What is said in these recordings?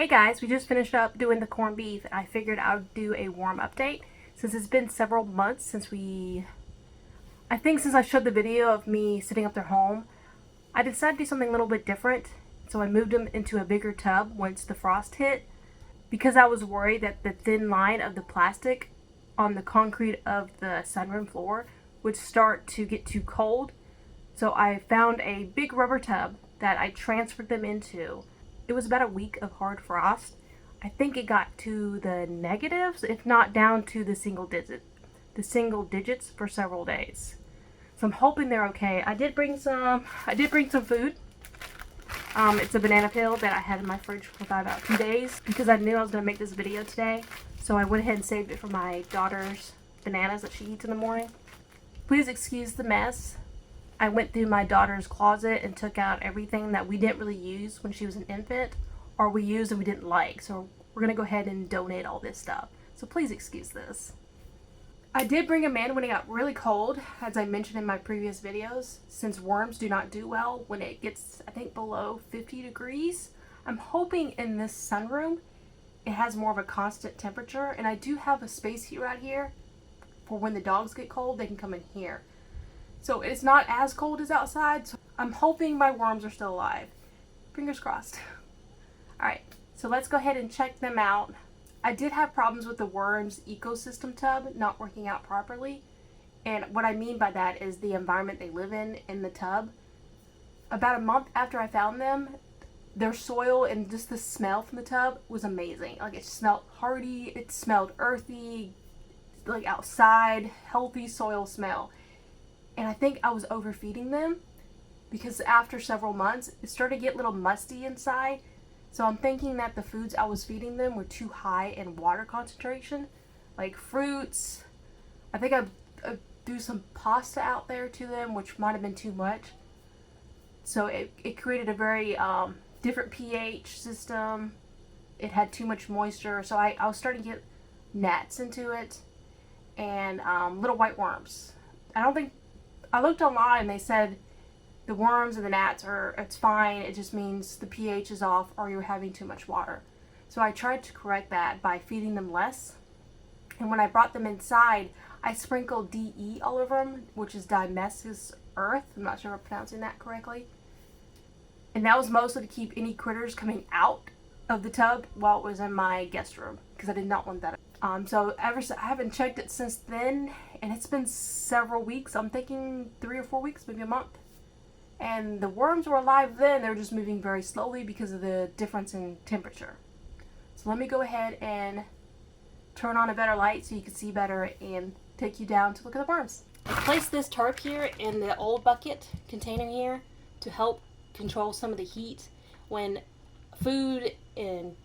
Hey guys, we just finished up doing the corned beef and I figured I would do a warm update since it's been several months since since I showed the video of me sitting up their home. I decided to do something a little bit different, so I moved them into a bigger tub once the frost hit because I was worried that the thin line of the plastic on the concrete of the sunroom floor would start to get too cold. So I found a big rubber tub that I transferred them into. It was about a week of hard frost. I think it got to the negatives, if not down to the single digits for several days. So I'm hoping they're okay. I did bring some food. It's a banana peel that I had in my fridge for about 2 days because I knew I was going to make this video today. So I went ahead and saved it for my daughter's bananas that she eats in the morning. Please excuse the mess. I went through my daughter's closet and took out everything that we didn't really use when she was an infant, or we used and we didn't like. So we're going to go ahead and donate all this stuff. So please excuse this. I did bring them in when it got really cold, as I mentioned in my previous videos, since worms do not do well when it gets, I think, below 50 degrees. I'm hoping in this sunroom it has more of a constant temperature, and I do have a space heater out here for when the dogs get cold, they can come in here. So it's not as cold as outside, so I'm hoping my worms are still alive. Fingers crossed. Alright, so let's go ahead and check them out. I did have problems with the worms ecosystem tub not working out properly. And what I mean by that is the environment they live in the tub. About a month after I found them, their soil and just the smell from the tub was amazing. Like, it smelled hearty, it smelled earthy, like outside, healthy soil smell. And I think I was overfeeding them because after several months, it started to get a little musty inside. So I'm thinking that the foods I was feeding them were too high in water concentration, like fruits. I think I threw some pasta out there to them, which might have been too much. So it created a very different pH system. It had too much moisture. So I was starting to get gnats into it and little white worms. I looked online and they said the worms and the gnats it's fine, it just means the pH is off or you're having too much water. So I tried to correct that by feeding them less. And when I brought them inside, I sprinkled DE all over them, which is dimethyl earth. I'm not sure if I'm pronouncing that correctly. And that was mostly to keep any critters coming out of the tub while it was in my guest room, because I did not want that. So I haven't checked it since then, and it's been several weeks. I'm thinking 3 or 4 weeks, maybe a month. And the worms were alive then. They're just moving very slowly because of the difference in temperature. So let me go ahead and turn on a better light so you can see better and take you down to look at the worms. I placed this tarp here in the old bucket container here to help control some of the heat. When food and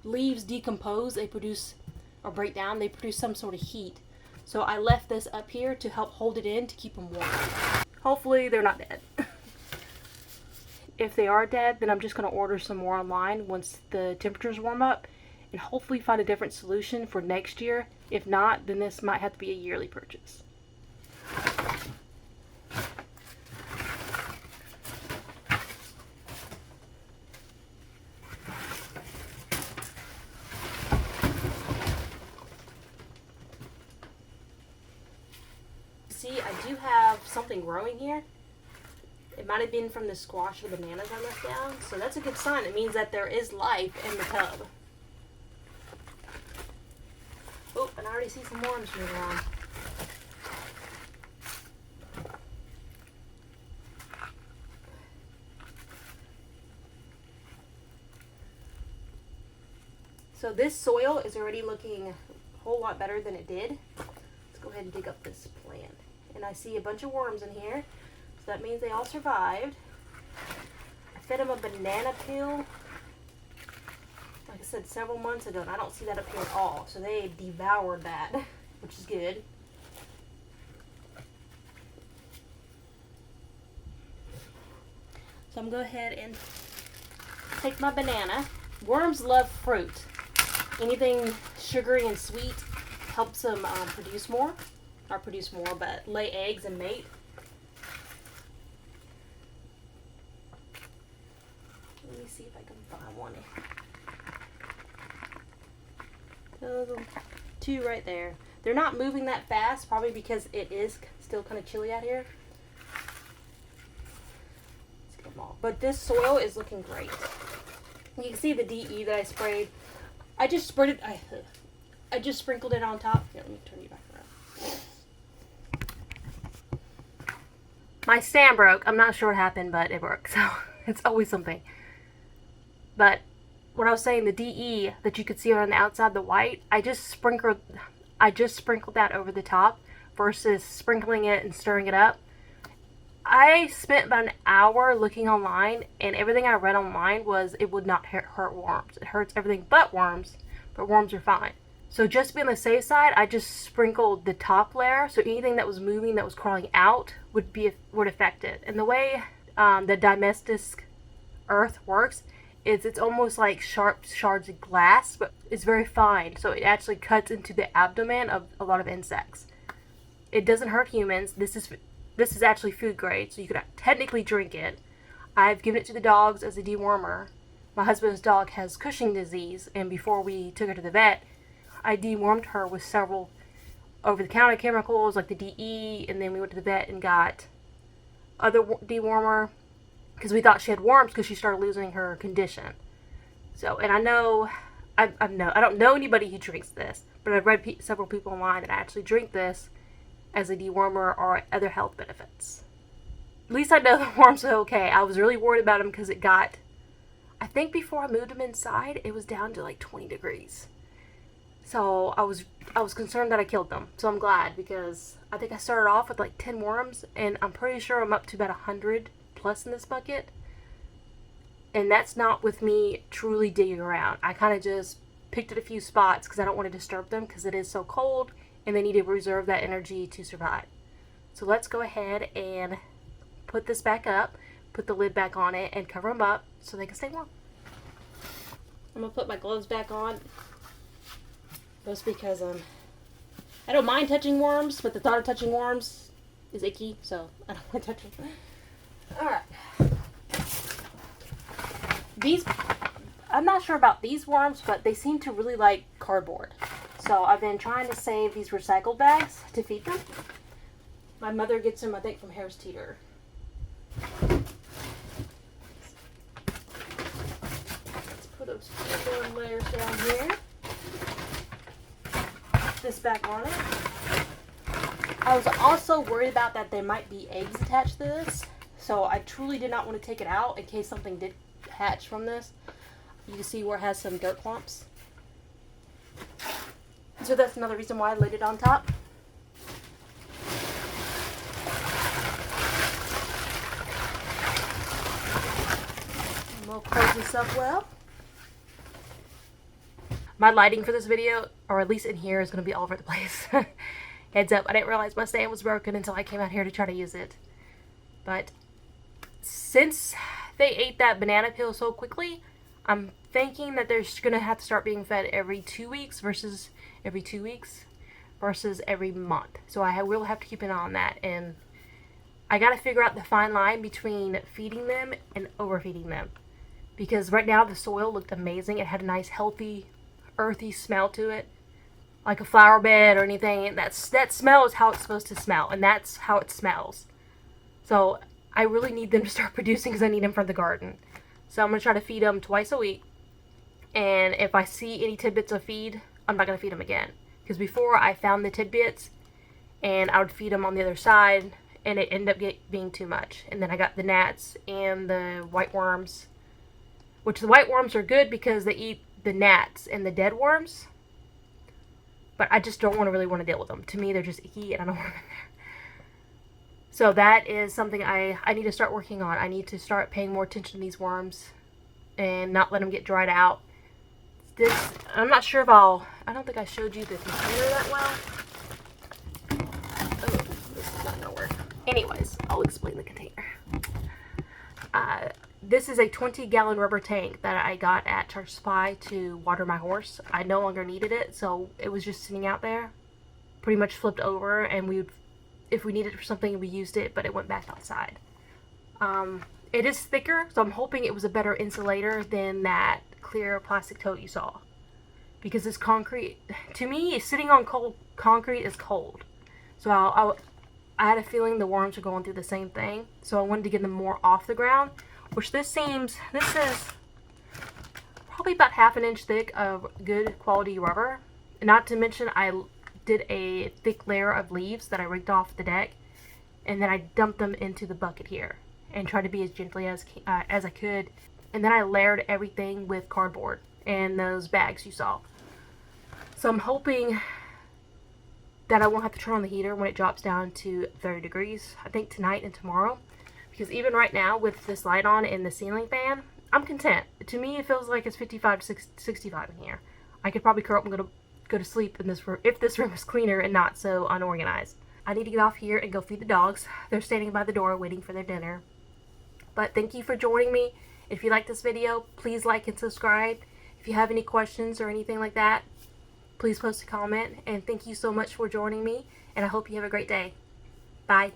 leaves decompose, they produce or break down, they produce some sort of heat. So I left this up here to help hold it in to keep them warm. Hopefully they're not dead. If they are dead, then I'm just going to order some more online once the temperatures warm up and hopefully find a different solution for next year. If not, then this might have to be a yearly purchase. See, I do have something growing here. It might have been from the squash or bananas I left down, so that's a good sign. It means that there is life in the tub. Oh, and I already see some worms moving around. So this soil is already looking a whole lot better than it did. Let's go ahead and dig up this plant. And I see a bunch of worms in here, so that means they all survived. I fed them a banana peel, like I said, several months ago, and I don't see that up here at all. So they devoured that, which is good. So I'm going to go ahead and take my banana. Worms love fruit. Anything sugary and sweet helps them produce more, but lay eggs and mate. Let me see if I can find one. Two right there. They're not moving that fast, probably because it is still kind of chilly out here. Let's get them all. But this soil is looking great. You can see the DE that I sprayed. I just sprayed it. I just sprinkled it on top. Here, let me turn you back around. My stand broke. I'm not sure what happened, but it broke. So it's always something. But what I was saying, the DE that you could see on the outside, the white, I just sprinkled that over the top versus sprinkling it and stirring it up. I spent about an hour looking online, and everything I read online was it would not hurt worms. It hurts everything but worms are fine. So just to be on the safe side, I just sprinkled the top layer, so anything that was moving, that was crawling out, would affect it. And the way the Domestos earth works is it's almost like sharp shards of glass, but it's very fine, so it actually cuts into the abdomen of a lot of insects. It doesn't hurt humans. This is actually food grade, so you could technically drink it. I've given it to the dogs as a dewormer. My husband's dog has Cushing disease, and before we took her to the vet, I dewormed her with several over-the-counter chemicals like the DE, and then we went to the vet and got other dewormer because we thought she had worms because she started losing her condition. So, and I don't know anybody who drinks this, but I've read several people online that actually drink this as a dewormer or other health benefits. At least I know the worms are okay. I was really worried about them because I think before I moved them inside, it was down to like 20 degrees. So I was concerned that I killed them. So I'm glad, because I think I started off with like 10 worms, and I'm pretty sure I'm up to about 100 plus in this bucket. And that's not with me truly digging around. I kind of just picked at a few spots because I don't want to disturb them because it is so cold and they need to reserve that energy to survive. So let's go ahead and put this back up, put the lid back on it, and cover them up so they can stay warm. I'm going to put my gloves back on, just because I don't mind touching worms, but the thought of touching worms is icky, so I don't want to touch them. Alright. I'm not sure about these worms, but they seem to really like cardboard. So I've been trying to save these recycled bags to feed them. My mother gets them, I think, from Harris Teeter. Let's put those four layers down here. Put this back on it. I was also worried about that there might be eggs attached to this. So I truly did not want to take it out in case something did hatch from this. You can see where it has some dirt clumps. So that's another reason why I laid it on top. And we'll close this up well. My lighting for this video, or at least in here, is going to be all over the place. Heads up, I didn't realize my stand was broken until I came out here to try to use it. But since they ate that banana peel so quickly, I'm thinking that they're going to have to start being fed every 2 weeks versus every 2 weeks versus every month. So I will have to keep an eye on that. And I got to figure out the fine line between feeding them and overfeeding them. Because right now the soil looked amazing. It had a nice, healthy, earthy smell to it. Like a flower bed or anything. And that smell is how it's supposed to smell. And that's how it smells. So I really need them to start producing because I need them for the garden. So I'm going to try to feed them twice a week. And if I see any tidbits of feed, I'm not going to feed them again. Because before I found the tidbits and I would feed them on the other side and it ended up being too much. And then I got the gnats and the white worms. Which the white worms are good because they eat the gnats and the dead worms. But I just don't really want to deal with them. To me, they're just icky and I don't want them in there. So that is something I need to start working on. I need to start paying more attention to these worms and not let them get dried out. I'm not sure if I don't think I showed you the container that well. Oh, this is not going to work. Anyways, I'll explain the container. This is a 20-gallon rubber tank that I got at Church Supply to water my horse. I no longer needed it, so it was just sitting out there. Pretty much flipped over, and if we needed it for something, we used it, but it went back outside. It is thicker, so I'm hoping it was a better insulator than that clear plastic tote you saw. because this concrete, to me, sitting on cold concrete is cold. So I had a feeling the worms were going through the same thing. So I wanted to get them more off the ground, which this is probably about 1/2 inch thick of good quality rubber. Not to mention I did a thick layer of leaves that I rigged off the deck, and then I dumped them into the bucket here and tried to be as gently as I could. And then I layered everything with cardboard and those bags you saw. So I'm hoping that I won't have to turn on the heater when it drops down to 30 degrees, I think tonight and tomorrow. Because even right now with this light on and the ceiling fan, I'm content. To me, it feels like it's 55 to 65 in here. I could probably curl up and go to sleep in this room if this room is cleaner and not so unorganized. I need to get off here and go feed the dogs. They're standing by the door waiting for their dinner. But thank you for joining me. If you like this video, please like and subscribe. If you have any questions or anything like that, please post a comment. And thank you so much for joining me. And I hope you have a great day. Bye.